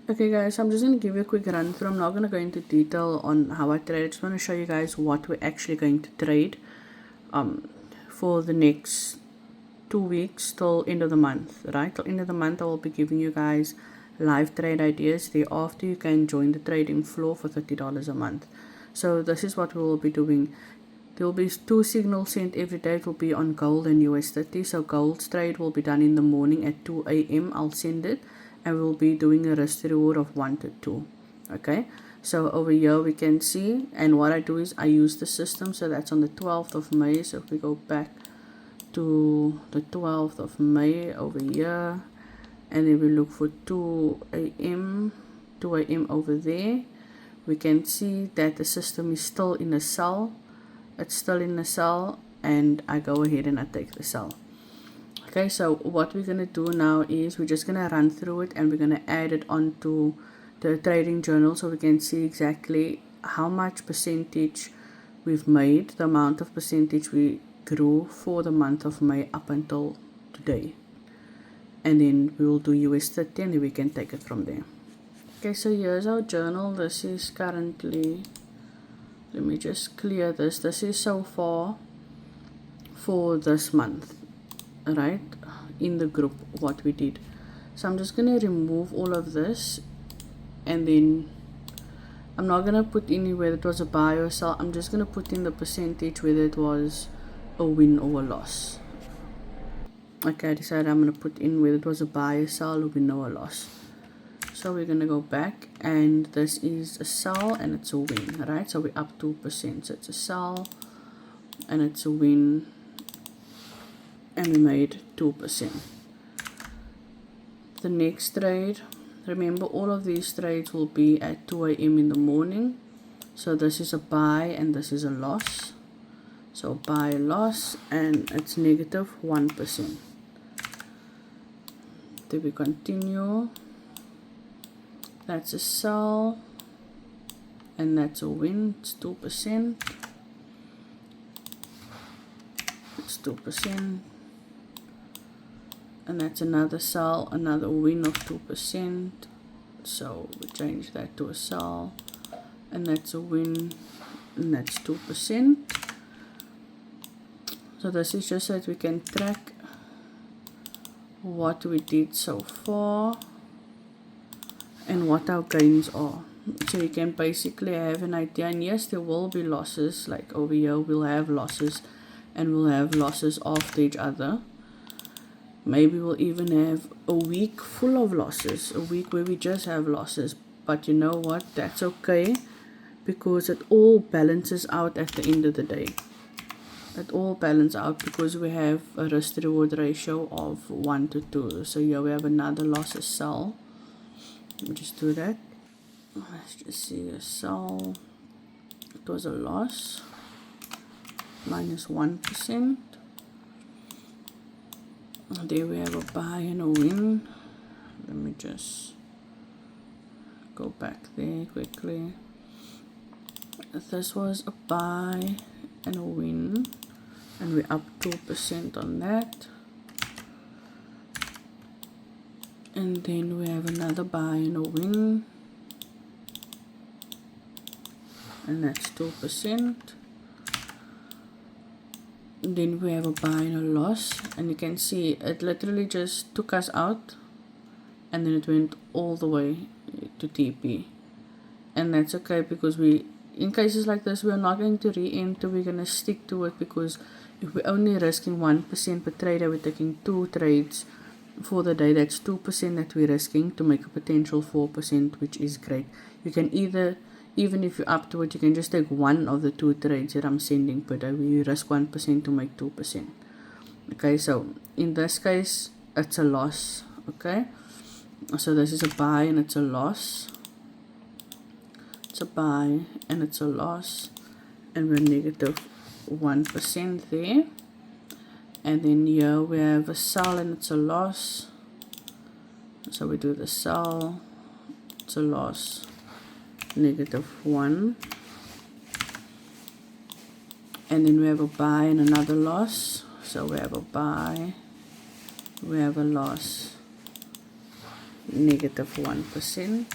Okay guys, I'm just going to give you a quick run through. I'm not going to go into detail on how I trade. I just want to show you guys what we're actually going to trade for the next 2 weeks till end of the month, right? Till end of the month I will be giving you guys live trade ideas. Thereafter you can join the trading floor for $30 a month. So this is what we will be doing. There will be 2 signals sent every day. It will be on gold and US30. So gold's trade will be done in the morning at 2 a.m. I'll send it, and we'll be doing a risk to reward of 1 to 2. Okay, so over here we can see, and what I do is I use the system. So that's on the 12th of May. So if we go back to the 12th of May over here, and then we look for 2 a.m. over there, we can see that the system is still in a sell. It's still in the sell, and I go ahead and I take the sell. Okay, so what we're gonna do now is we're just gonna run through it, and we're gonna add it onto the trading journal so we can see exactly how much percentage we've made, the amount of percentage we grew for the month of May up until today. And then we will do US30, and then we can take it from there. Okay, so here's our journal. This is currently, let me just clear this. This is so far for this month, right, in the group what we did. So I'm just going to remove all of this, and then I'm not going to put in whether it was a buy or sell. I'm just going to put in the percentage whether it was a win or a loss. Okay, I decided I'm going to put in whether it was a buy, a sell, a win or a loss. So we're going to go back, and this is a sell and it's a win, right? So we're up 2%. So it's a sell and it's a win, and we made 2%. The next trade, remember all of these trades will be at 2 a.m. in the morning. So this is a buy and this is a loss. So buy, loss, and it's negative 1%. Then we continue. That's a sell and that's a win. It's 2%. It's 2%. And that's another sell, another win of 2%. So we change that to a sell, and that's a win, and that's 2%. So this is just so that we can track what we did so far and what our gains are. So you can basically have an idea. And yes, there will be losses, like over here we'll have losses, and we'll have losses after each other. Maybe we'll even have a week full of losses, a week where we just have losses. But you know what? That's okay, because it all balances out at the end of the day. It all balances out because we have a risk to reward ratio of 1 to 2. So here we have another loss, a sell. Let me just do that. Let's just see a sell. It was a loss, minus 1%. There we have a buy and a win. Let me just go back there quickly. This was a buy and a win, and we're up 2% on that. And then we have another buy and a win, and that's 2%. Then we have a buy and a loss, and you can see it literally just took us out, and then it went all the way to TP. And that's okay, because we, in cases like this, we're not going to re-enter. We're going to stick to it, because if we're only risking 1% per trader, we're taking 2 trades for the day. That's 2% that we're risking to make a potential 4%, which is great. You can either, even if you're up to it, you can just take one of the 2 trades that I'm sending per day. We risk 1% to make 2%. Okay, so in this case, it's a loss. Okay, so this is a buy and it's a loss. It's a buy and it's a loss, and we're negative 1% there. And then here we have a sell and it's a loss. So we do the sell, it's a loss, negative 1. And then we have a buy and another loss. So we have a buy, we have a loss, negative 1%.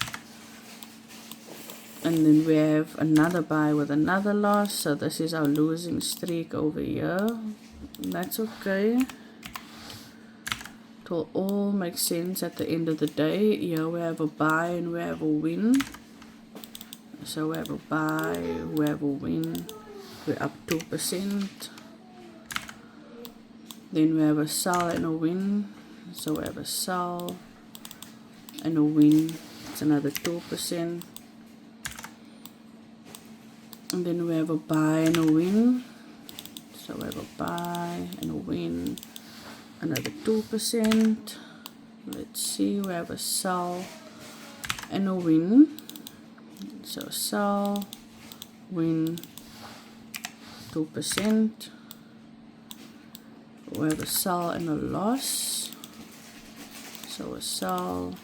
And then we have another buy with another loss. So this is our losing streak over here. That's okay. It will all make sense at the end of the day. Here we have a buy and we have a win. So we have a buy, we have a win. We're up 2%. Then we have a sell and a win. So we have a sell and a win. It's another 2%. And then we have a buy and a win. So we have a buy and a win. Another 2%. Let's see, we have a sell and a win. So sell, win, 2%. We have a sell and a loss. So a sell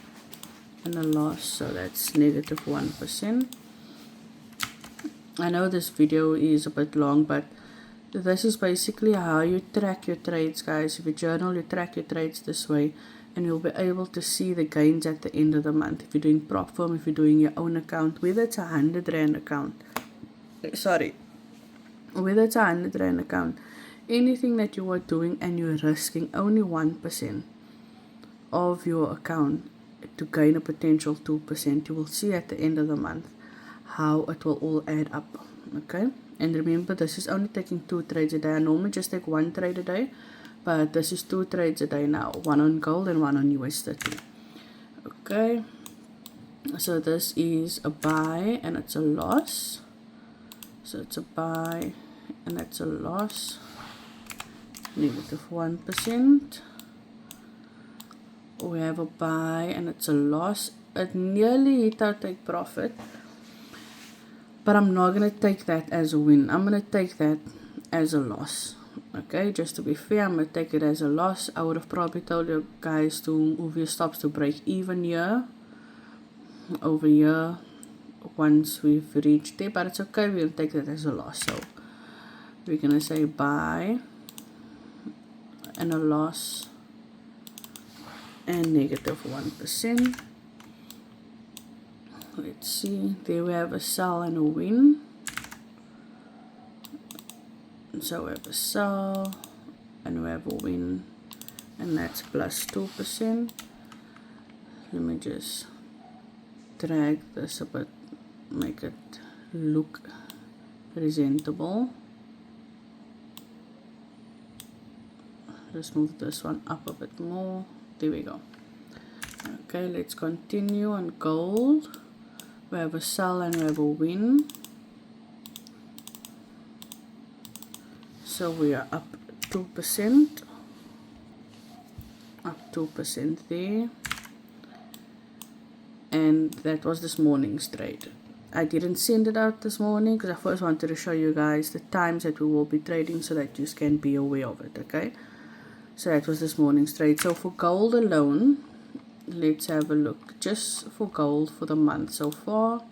and a loss. So that's negative 1%. I know this video is a bit long, but this is basically how you track your trades, guys. If you journal, you track your trades this way, and you'll be able to see the gains at the end of the month. If you're doing prop firm, if you're doing your own account, whether it's a 100 Rand account, whether it's a 100 Rand account, anything that you are doing and you're risking only 1% of your account to gain a potential 2%, you will see at the end of the month how it will all add up. Okay, and remember, this is only taking 2 trades a day. I normally just take 1 trade a day, but this is 2 trades a day now, 1 on gold and 1 on USD. Okay, so this is a buy and it's a loss. So it's a buy and that's a loss, negative 1%. We have a buy and it's a loss. It nearly hit our take profit, but I'm not going to take that as a win. I'm going to take that as a loss. Okay, just to be fair, I'm going to take it as a loss. I would have probably told you guys to move your stops to break even here, over here, once we've reached it. But it's okay, we'll take that as a loss. So we're going to say buy and a loss and negative 1%. Let's see, there we have a sell and a win. So we have a sell and we have a win, and that's plus 2%. Let me just drag this a bit, make it look presentable. Just move this one up a bit more. There we go. Okay, let's continue on gold. We have a sell and we have a win. So we are up 2%. Up 2% there. And that was this morning's trade. I didn't send it out this morning because I first wanted to show you guys the times that we will be trading so that you can be aware of it, okay? So that was this morning's trade. So for gold alone, let's have a look just for gold for the month so far.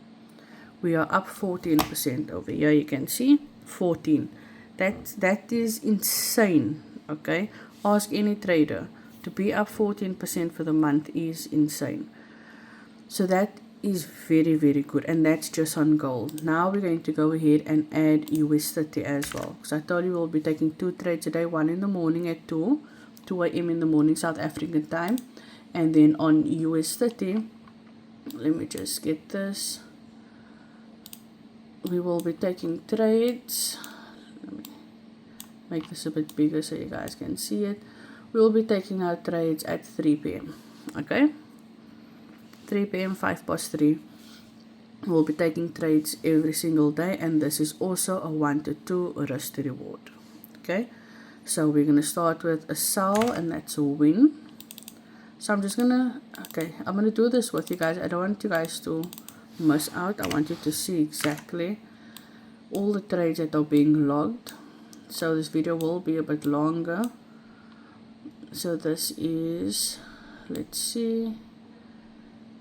We are up 14% over here. You can see 14. That is insane. Okay, ask any trader. To be up 14% for the month is insane. So that is very, very good, and that's just on gold. Now we're going to go ahead and add USD as well, because I told you we'll be taking 2 trades a day, 1 in the morning at 2 a.m. in the morning South African time. And then on USD, let me just get this. We will be taking trades. Let me make this a bit bigger so you guys can see it. We will be taking our trades at 3 p.m. Okay? 3 p.m., 5 past 3. We'll be taking trades every single day, and this is also a 1 to 2 risk to reward. Okay? So we're going to start with a sell, and that's a win. So I'm just gonna, I'm gonna do this with you guys. I don't want you guys to miss out. I want you to see exactly all the trades that are being logged. So this video will be a bit longer. So this is, let's see,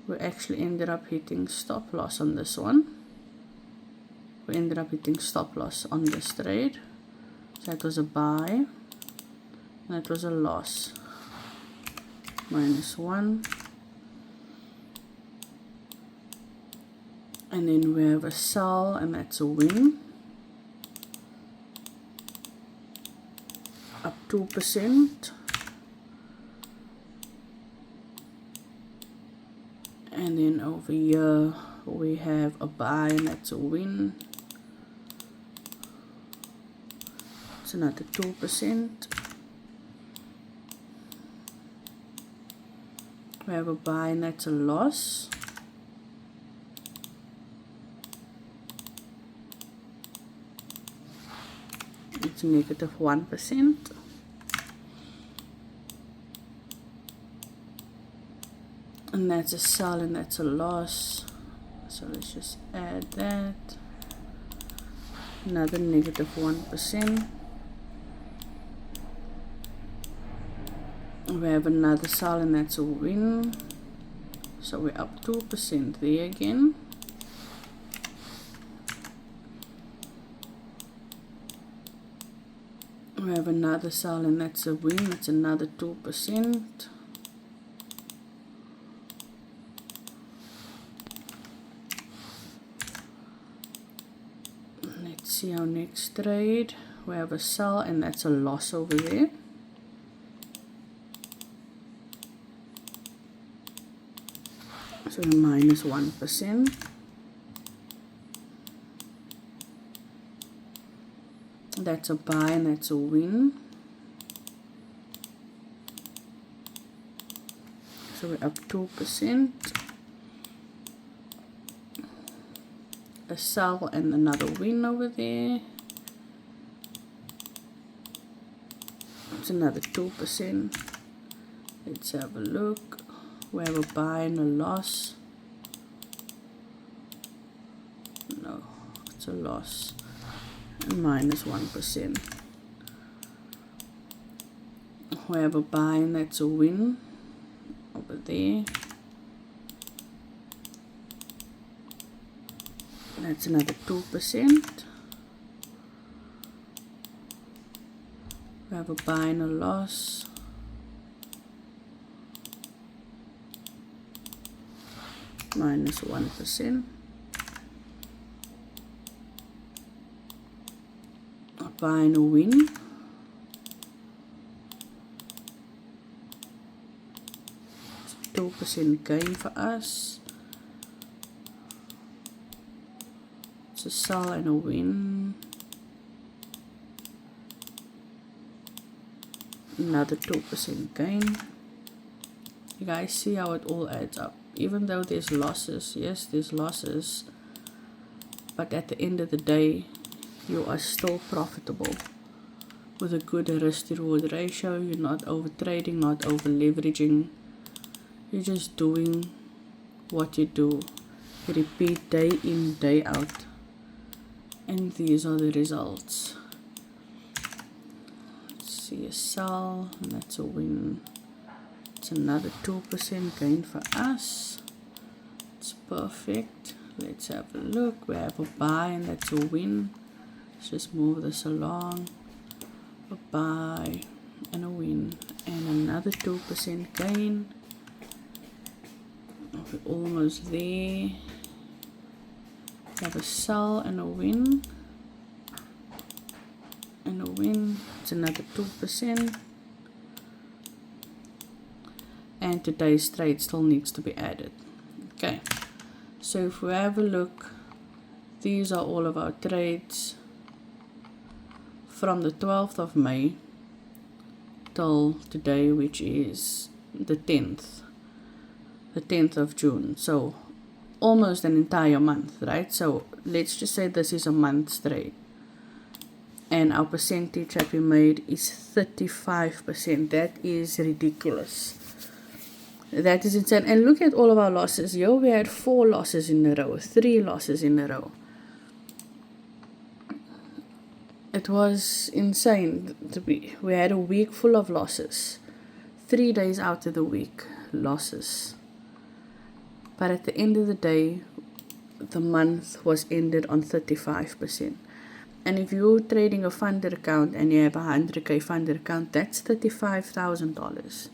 we actually ended up hitting stop loss on this one. We ended up hitting stop loss on this trade. So that was a buy, and that was a loss. -1. And then we have a sell, and that's a win. Up 2%. And then over here we have a buy, and that's a win. It's another 2%. We have a buy, and that's a loss. It's negative 1%. And that's a sell, and that's a loss. So let's just add that. Another negative 1%. We have another sell, and that's a win. So we're up 2% there again. We have another sell, and that's a win. That's another 2%. Let's see our next trade. We have a sell, and that's a loss over there. So minus 1%. That's a buy, and that's a win. So we're up 2%. A sell, and another win over there. It's another 2%. Let's have a look. We have a buy and a loss. No, it's a loss. And minus 1%. We have a buy, and that's a win over there. That's another 2%. We have a buy and a loss. Minus 1%. A buy and a win. It's 2% gain for us. It's a sell and a win. Another 2% gain. You guys see how it all adds up. Even though there's losses, yes, there's losses, but at the end of the day, you are still profitable with a good risk to reward ratio. You're not over trading, not over leveraging. You're just doing what you do. You repeat day in, day out, and these are the results. Let's see, a sell, and that's a win. It's another 2% gain for us. It's perfect. Let's have a look. We have a buy, and that's a win. Let's just move this along. A buy and a win, and another 2% gain. We're almost there. We have a sell and a win. And a win. It's another 2%. And today's trade still needs to be added. Okay, so if we have a look, these are all of our trades from the 12th of May till today, which is the 10th of June. So almost an entire month, right? So let's just say this is a month's trade, and our percentage that we made is 35%. That is ridiculous. That is insane. And look at all of our losses. Here we had 4 losses in a row, 3 losses in a row. It was insane. We had a week full of losses. 3 days out of the week, losses. But at the end of the day, the month was ended on 35%. And if you're trading a funder account and you have a 100K funder account, that's $35,000.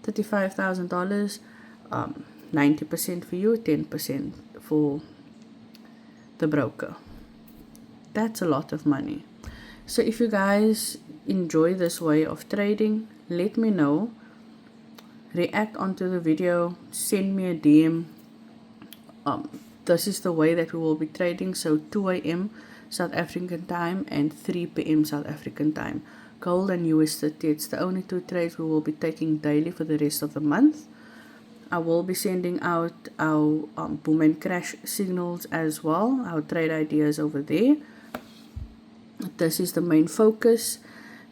$35,000, 90% for you, 10% for the broker. That's a lot of money. So if you guys enjoy this way of trading, let me know. React onto the video, send me a DM. This is the way that we will be trading. So 2 a.m. South African time and 3 p.m. South African time. Gold and USD, it's the only two trades we will be taking daily for the rest of the month. I will be sending out our boom and crash signals as well, our trade ideas over there. This is the main focus.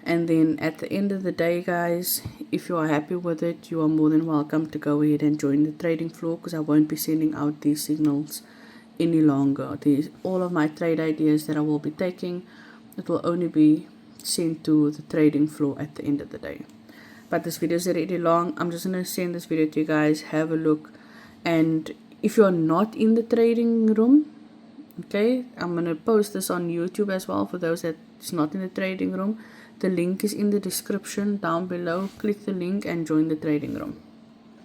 And then at the end of the day, guys, if you are happy with it, you are more than welcome to go ahead and join the trading floor, because I won't be sending out these signals any longer. These all of my trade ideas that I will be taking, it will only be sent to the trading floor at the end of the day. But this video is already long. I'm just going to send this video to you guys. Have a look. And if you're not in the trading room, okay, I'm going to post this on YouTube as well for those that's not in the trading room. The link is in the description down below. Click the link and join the trading room.